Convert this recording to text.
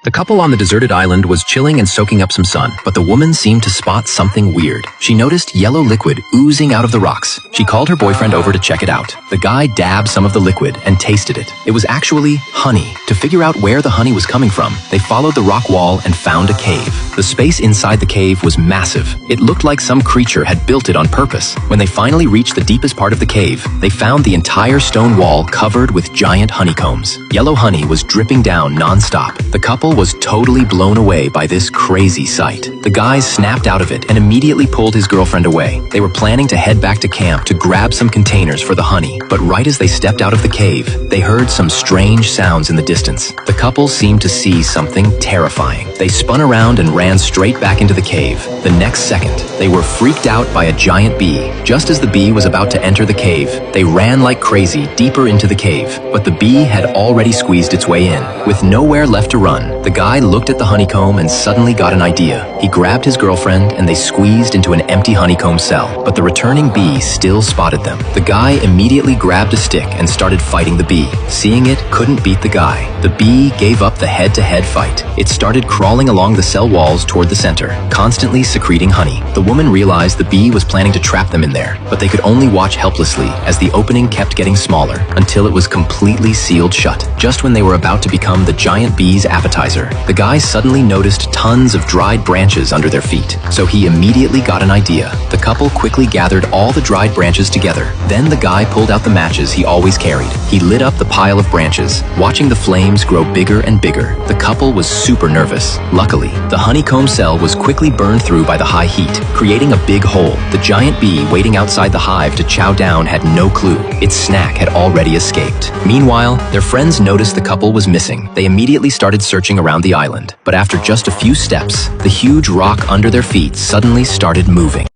The couple on the deserted island was chilling and soaking up some sun, but the woman seemed to spot something weird. She noticed yellow liquid oozing out of the rocks. She called her boyfriend over to check it out. The guy dabbed some of the liquid and tasted it. It was actually honey. To figure out where the honey was coming from, they followed the rock wall and found a cave. The space inside the cave was massive. It looked like some creature had built it on purpose. When they finally reached the deepest part of the cave, they found the entire stone wall covered with giant honeycombs. Yellow honey was dripping down non-stop. The couple was totally blown away by this crazy sight. The guys snapped out of it and immediately pulled his girlfriend away. They were planning to head back to camp to grab some containers for the honey, but right as they stepped out of the cave, they heard some strange sounds in the distance. The couple seemed to see something terrifying. They spun around and ran straight back into the cave. The next second, they were freaked out by a giant bee. Just as the bee was about to enter the cave, they ran like crazy deeper into the cave, but the bee had already squeezed its way in. With nowhere left to run, the guy looked at the honeycomb and suddenly got an idea. He grabbed his girlfriend and they squeezed into an empty honeycomb cell, but the returning bee still spotted them. The guy immediately grabbed a stick and started fighting the bee. Seeing it couldn't beat the guy, the bee gave up the head-to-head fight. It started crawling along the cell walls toward the center, constantly secreting honey. The woman realized the bee was planning to trap them in there, but they could only watch helplessly as the opening kept getting smaller until it was completely sealed shut. Just when they were about to become the giant bee's appetizer, the guy suddenly noticed tons of dried branches under their feet, so he immediately got an idea. The couple quickly gathered all the dried branches together. Then the guy pulled out the matches he always carried. He lit up the pile of branches, watching the flames grow bigger and bigger. The couple was super nervous. Luckily, the honeycomb cell was quickly burned through by the high heat, creating a big hole. The giant bee waiting outside the hive to chow down had no clue. Its snack had already escaped. Meanwhile, their friends noticed the couple was missing. They immediately started searching around the island, but after just a few steps, the huge rock under their feet suddenly started moving.